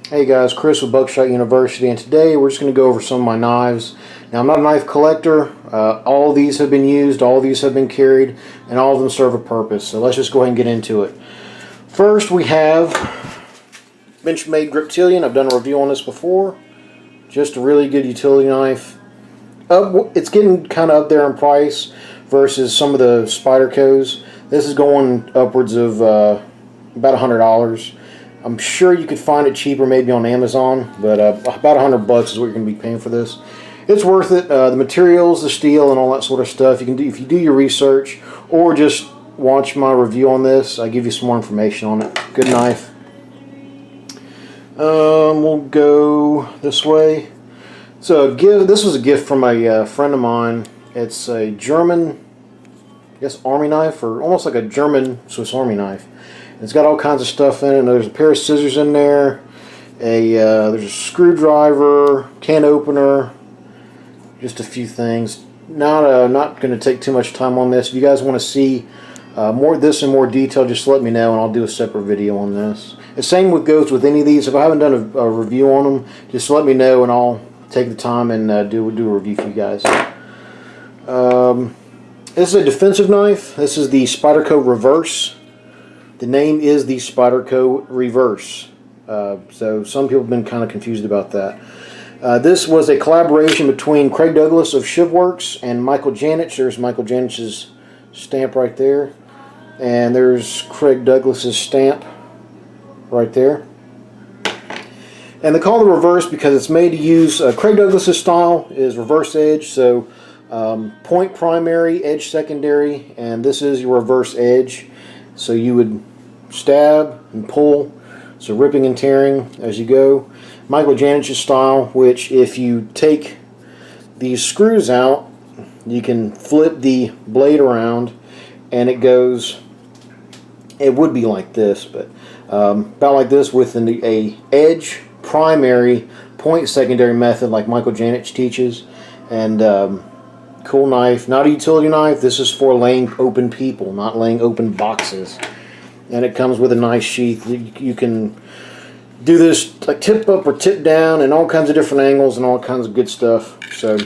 Hey guys, Chris with Buckshot University, and today we're just going to go over some of my knives. Now, I'm not a knife collector. All of these have been used, all of these have been carried, and all of them serve a purpose. So let's just go ahead and get into it. First, we have Benchmade Griptilian. I've done a review on this before. Just a really good utility knife. It's getting kind of up there in price versus some of the Spydercos. This is going upwards of about $100. I'm sure you could find it cheaper maybe on Amazon, but about $100 is what you're going to be paying for this. It's worth it. The materials, the steel, and all that sort of stuff. You can do if you do your research or just watch my review on this. I give you some more information on it. Good knife. We'll go this way. So this was a gift from a friend of mine. It's a German, I guess, army knife, or almost like a German Swiss Army knife. It's got all kinds of stuff in it. And there's a pair of scissors in there. There's a screwdriver, can opener, just a few things. Not going to take too much time on this. If you guys want to see this in more detail, just let me know, and I'll do a separate video on this. The same goes with any of these. If I haven't done a review on them, just let me know, and I'll take the time and do a review for you guys. This is a defensive knife. This is the Spyderco Reverse. The name is the Spyderco Reverse. So some people have been kind of confused about that. This was a collaboration between Craig Douglas of Shivworks and Michael Janich. There's Michael Janich's stamp right there. And there's Craig Douglas's stamp right there. And they call it reverse because it's made to use, Craig Douglas's style is reverse edge. So point primary, edge secondary, and this is your reverse edge. So you would stab and pull, so ripping and tearing as you go. Michael Janich's style, which if you take these screws out, you can flip the blade around and it goes, it would be like this, but about like this with a edge primary, point secondary method like Michael Janich teaches. And cool knife. Not a utility knife. This is for laying open people, not laying open boxes. And it comes with a nice sheath. You can do this like tip up or tip down and all kinds of different angles and all kinds of good stuff. So,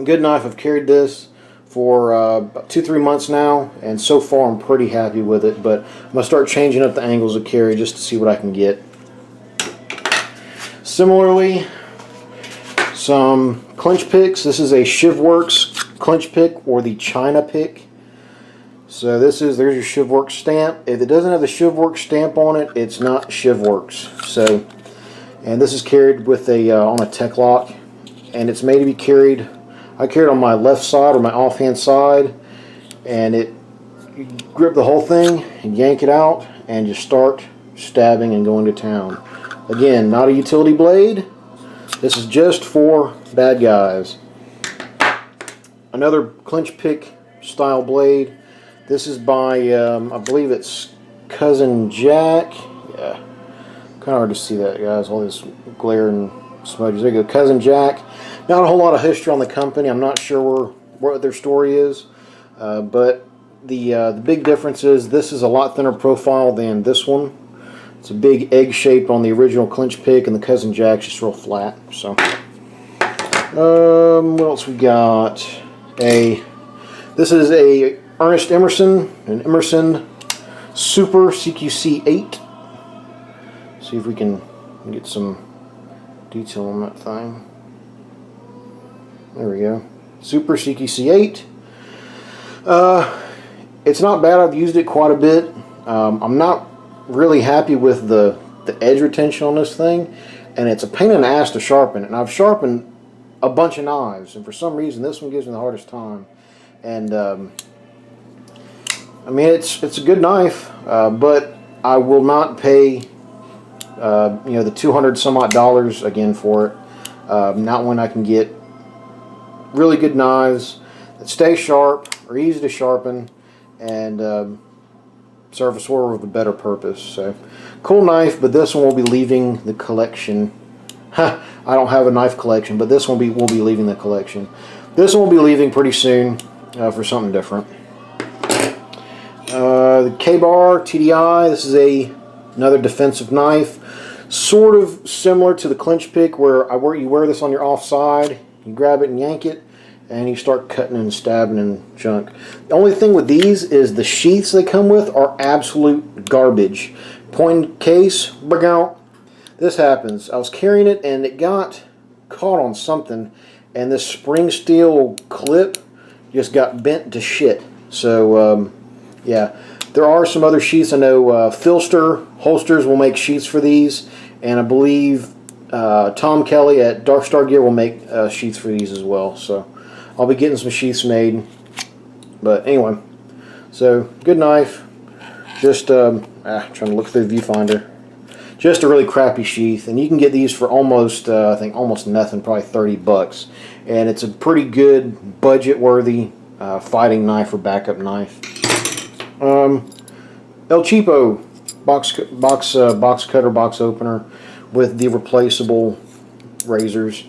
good knife. I've carried this for about 2-3 months now, and so far I'm pretty happy with it. But I'm going to start changing up the angles of carry just to see what I can get. Similarly, some clench picks. This is a Shivworks clench pick, or the China pick. So there's your Shivworks stamp. If it doesn't have the Shivworks stamp on it, it's not Shivworks. So, and this is carried with on a tech lock, and it's made to be carried. I carry it on my left side or my offhand side, and you grip the whole thing and yank it out, and just start stabbing and going to town. Again, not a utility blade. This is just for bad guys. Another clench pick style blade. This is by, I believe it's Cousin Jack. Yeah, kind of hard to see that, guys. All this glare and smudges. There you go, Cousin Jack. Not a whole lot of history on the company. I'm not sure what their story is. But the big difference is this is a lot thinner profile than this one. It's a big egg shape on the original clench pick, and the Cousin Jack's just real flat. So, what else we got? This is a Emerson, an Emerson Super CQC 8. See if we can get some detail on that thing. There we go. Super CQC 8. It's not bad. I've used it quite a bit. I'm not really happy with the edge retention on this thing, and it's a pain in the ass to sharpen. And I've sharpened a bunch of knives, and for some reason this one gives me the hardest time. And I mean, it's a good knife, but I will not pay the $200 some odd again for it. Not when I can get really good knives that stay sharp, are easy to sharpen, and serve a sort of a better purpose. So, cool knife, but this one will be leaving the collection. I don't have a knife collection, but this one will be leaving the collection. This one will be leaving pretty soon for something different. The KEBAR TDI. This is another defensive knife. Sort of similar to the clinch pick where you wear this on your offside, you grab it and yank it, and you start cutting and stabbing and junk. The only thing with these is the sheaths they come with are absolute garbage. Point case, this happens. I was carrying it and it got caught on something, and this spring steel clip just got bent to shit. So yeah, there are some other sheaths. I know Filster holsters will make sheaths for these, and I believe Tom Kelly at Dark Star Gear will make sheaths for these as well. So I'll be getting some sheaths made. But anyway, so good knife. Just trying to look through the viewfinder. Just a really crappy sheath, and you can get these for almost, I think, almost nothing, probably 30 bucks. And it's a pretty good, budget-worthy fighting knife or backup knife. El Cheapo box cutter, box opener with the replaceable razors.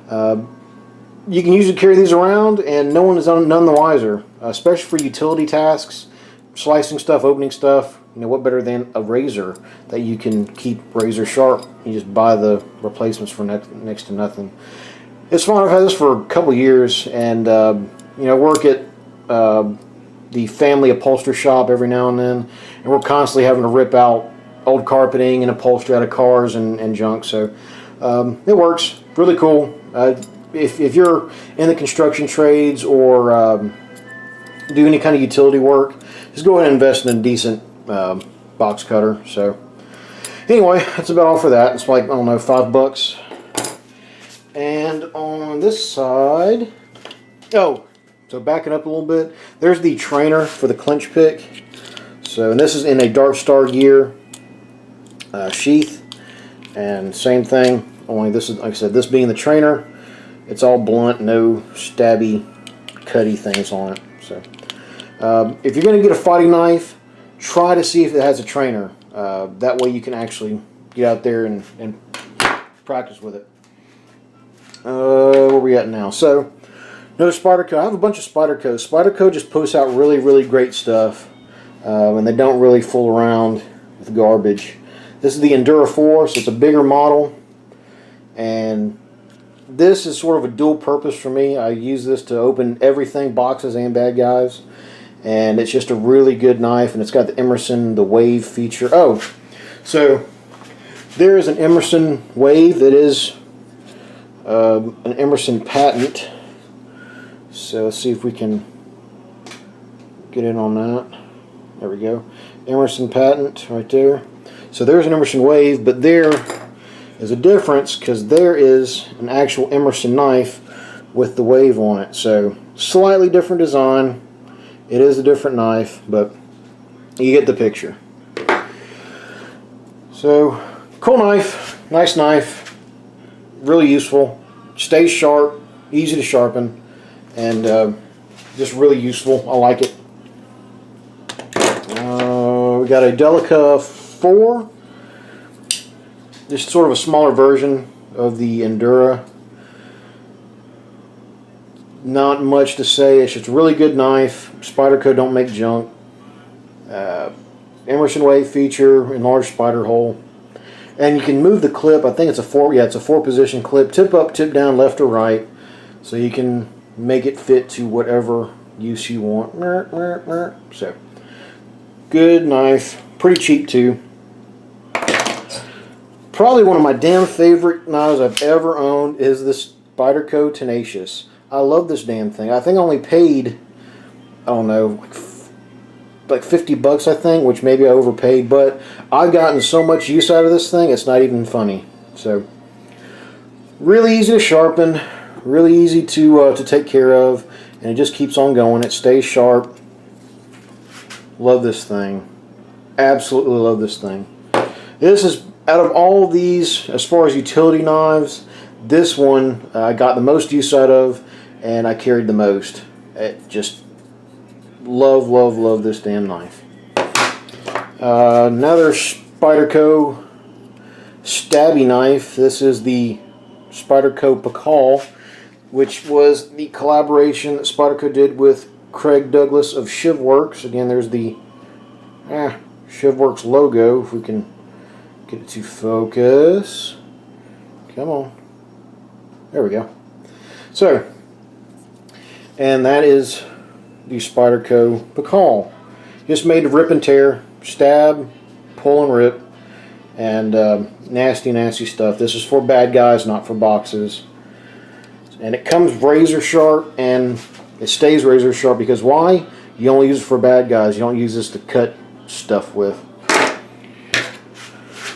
You can usually carry these around, and no one is none the wiser, especially for utility tasks, slicing stuff, opening stuff. You know, what better than a razor that you can keep razor sharp? You just buy the replacements for next to nothing. It's fun. I've had this for a couple years, and you know, work at the family upholstery shop every now and then, and we're constantly having to rip out old carpeting and upholstery out of cars and junk. So it works. Really cool. If you're in the construction trades or do any kind of utility work, just go ahead and invest in a decent box cutter. So anyway, that's about all for that. It's like, I don't know, $5. And on this side, oh, so backing up a little bit, there's the trainer for the clinch pick. So, and this is in a Dark Star Gear sheath, and same thing, only this is, like I said, this being the trainer, it's all blunt, no stabby, cutty things on it. So if you're going to get a fighting knife, try to see if it has a trainer. That way you can actually get out there and practice with it. Where are we at now? So, another Spyderco. I have a bunch of Spydercos. Spyderco just posts out really, really great stuff, and they don't really fool around with garbage. This is the Endura 4, so it's a bigger model, and this is sort of a dual purpose for me. I use this to open everything, boxes and bad guys, and it's just a really good knife, and it's got the Emerson, the wave feature. Oh, so there is an Emerson wave that is an Emerson patent. So let's see if we can get in on that. There we go. Emerson patent right there. So there's an Emerson wave, but there is a difference because there is an actual Emerson knife with the wave on it. So slightly different design. It is a different knife, but you get the picture. So cool knife, nice knife, really useful, stays sharp, easy to sharpen, and just really useful. I like it. We got a Delica 4, just sort of a smaller version of the Endura. Not much to say. It's just a really good knife. Spyderco don't make junk. Emerson wave feature, enlarged spider hole, and you can move the clip. I think it's a it's a 4-position clip, tip up, tip down, left or right, so you can make it fit to whatever use you want. So good knife, pretty cheap too. Probably one of my damn favorite knives I've ever owned is this Spyderco Tenacious. I love this damn thing. I think I only paid, I don't know, like 50 bucks I think, which maybe I overpaid, but I've gotten so much use out of this thing, it's not even funny. So, really easy to sharpen, really easy to take care of, and it just keeps on going. It stays sharp. Love this thing. Absolutely love this thing. This is, out of all these, as far as utility knives, this one I got the most use out of, and I carried the most. It just love, love, love this damn knife. Another Spyderco stabby knife. This is the Spyderco Pack Off, which was the collaboration that Spyderco did with Craig Douglas of Shivworks. Again, there's the Shivworks logo, if we can Get it to focus. Come on. There we go. So, and that is the Spyderco Pack Off. Just made to rip and tear, stab, pull and rip, and nasty, nasty stuff. This is for bad guys, not for boxes. And it comes razor sharp, and it stays razor sharp because why? You only use it for bad guys. You don't use this to cut stuff with.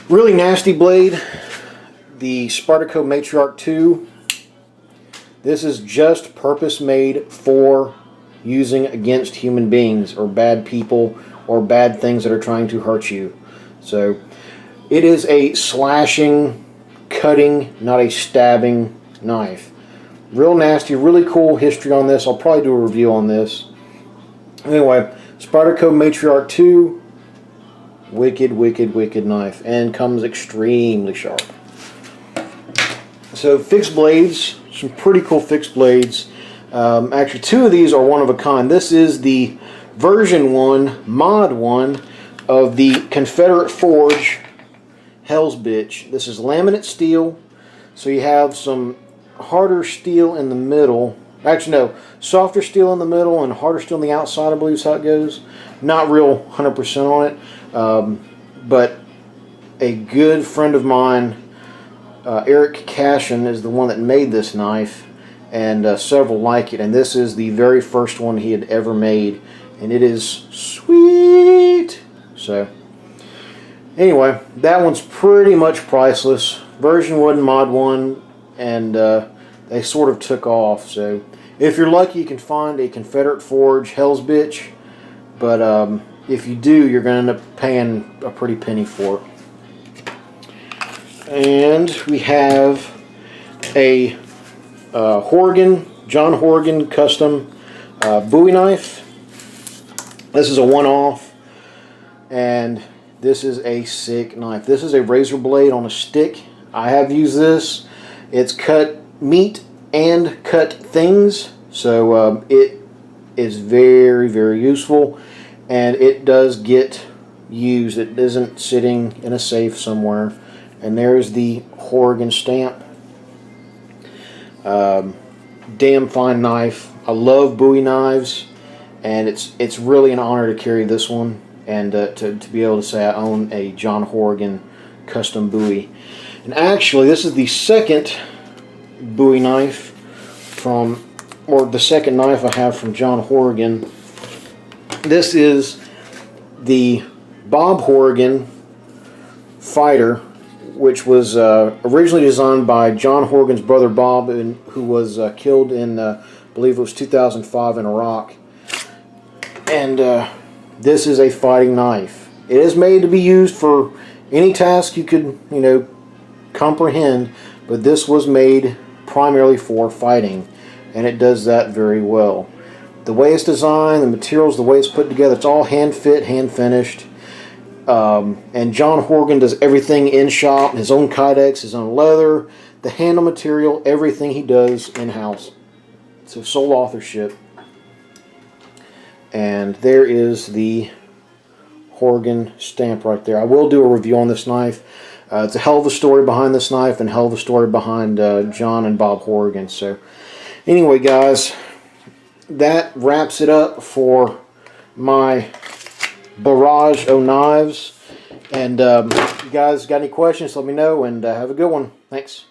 Really nasty blade. The Spyderco Matriarch 2. This is just purpose made for using against human beings or bad people or bad things that are trying to hurt you. So it is a slashing, cutting, not a stabbing knife. Real nasty, really cool history on this. I'll probably do a review on this. Anyway, Spyderco Matriarch 2, wicked, wicked, wicked knife, and comes extremely sharp. So fixed blades, some pretty cool fixed blades. Actually, two of these are one of a kind. This is the version 1, mod 1 of the Confederate Forge Hell's Bitch. This is laminate steel, so you have some harder steel in the middle. Actually, no, softer steel in the middle and harder steel on the outside, I believe is how it goes. Not real 100% on it, but a good friend of mine, Eric Cashin, is the one that made this knife, and several like it. And this is the very first one he had ever made, and it is sweet. So, anyway, that one's pretty much priceless. Version 1, mod 1, and they sort of took off. So, if you're lucky, you can find a Confederate Forge Hell's Bitch, but if you do, you're going to end up paying a pretty penny for it. And we have a Horgan, John Horgan custom Bowie knife. This is a one-off, and this is a sick knife. This is a razor blade on a stick. I have used this. It's cut meat and cut things, so it is very, very useful, and it does get used. It isn't sitting in a safe somewhere. And there's the Horgan stamp. Damn fine knife. I love Bowie knives, and it's really an honor to carry this one, and to be able to say I own a John Horgan custom Bowie. And actually, this is the second Bowie knife or the second knife I have from John Horgan. This is the Bob Horrigan Fighter, which was originally designed by John Horgan's brother Bob, who was killed in, I believe it was 2005 in Iraq. And this is a fighting knife. It is made to be used for any task you could, comprehend, but this was made primarily for fighting, and it does that very well. The way it's designed, the materials, the way it's put together, it's all hand fit, hand finished. And John Horgan does everything in shop, his own kydex, his own leather, the handle material, everything he does in-house. So sole authorship. And there is the Horgan stamp right there. I will do a review on this knife. It's a hell of a story behind this knife, and a hell of a story behind John and Bob Horgan. So anyway, guys, that wraps it up for my barrage of knives. And you guys got any questions, let me know, and have a good one. Thanks.